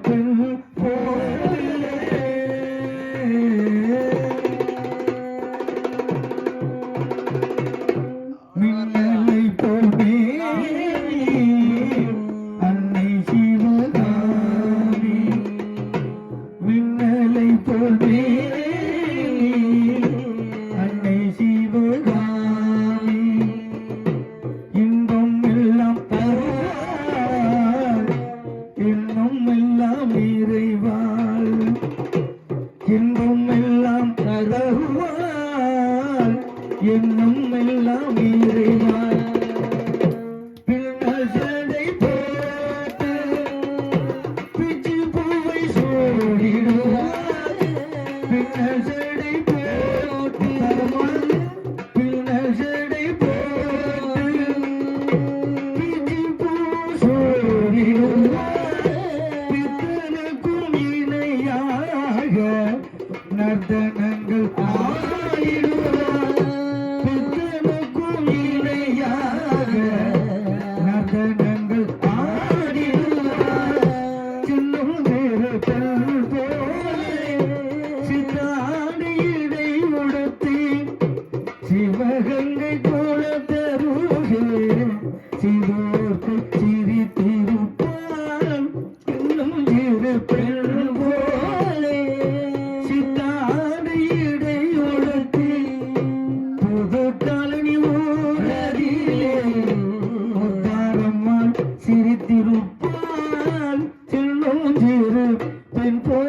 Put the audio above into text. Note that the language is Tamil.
பெண் போலே மின்னலை போலே அன்னை சிவகாமி மின்னலை போலே அன்னை சிவகாமி இன்பம் எல்லாம் தருவாள் இன்னும் எல்லாம் இறைவாள் இன்பம் எல்லாம் தருவாள் இன்னும் எல்லாம் இறைவாள் பின்னல் சடை போட்டு பிச்சு பூவை சோடிடுவாள் பின்னல் சடை போட்டு பின்னல் சடை போட்டு பிச்சு பூ சோடிடுவாள் பித்தனுக்கும் இணையாக நர்த்தனங்கள் ஆடிடுவாள் பித்தனுக்கும் இணையாக நர்த்தனங்கள் ஆடிடுவாள் சின்னம் நேரத்தல் போலே சித்தாடி இடை உடுத்தி சிவகங்கை போல தருகே சிவோர்க்கு சிரித்திருப்பாள் இன்னும் இரு பெண் போலே சித்தாடி இடை உடுத்தி புது காலனி ஊரதிலே முத்தாரம்மாள் சிரித்திருப்பாள் சின்னும் சிறு பெண் போலே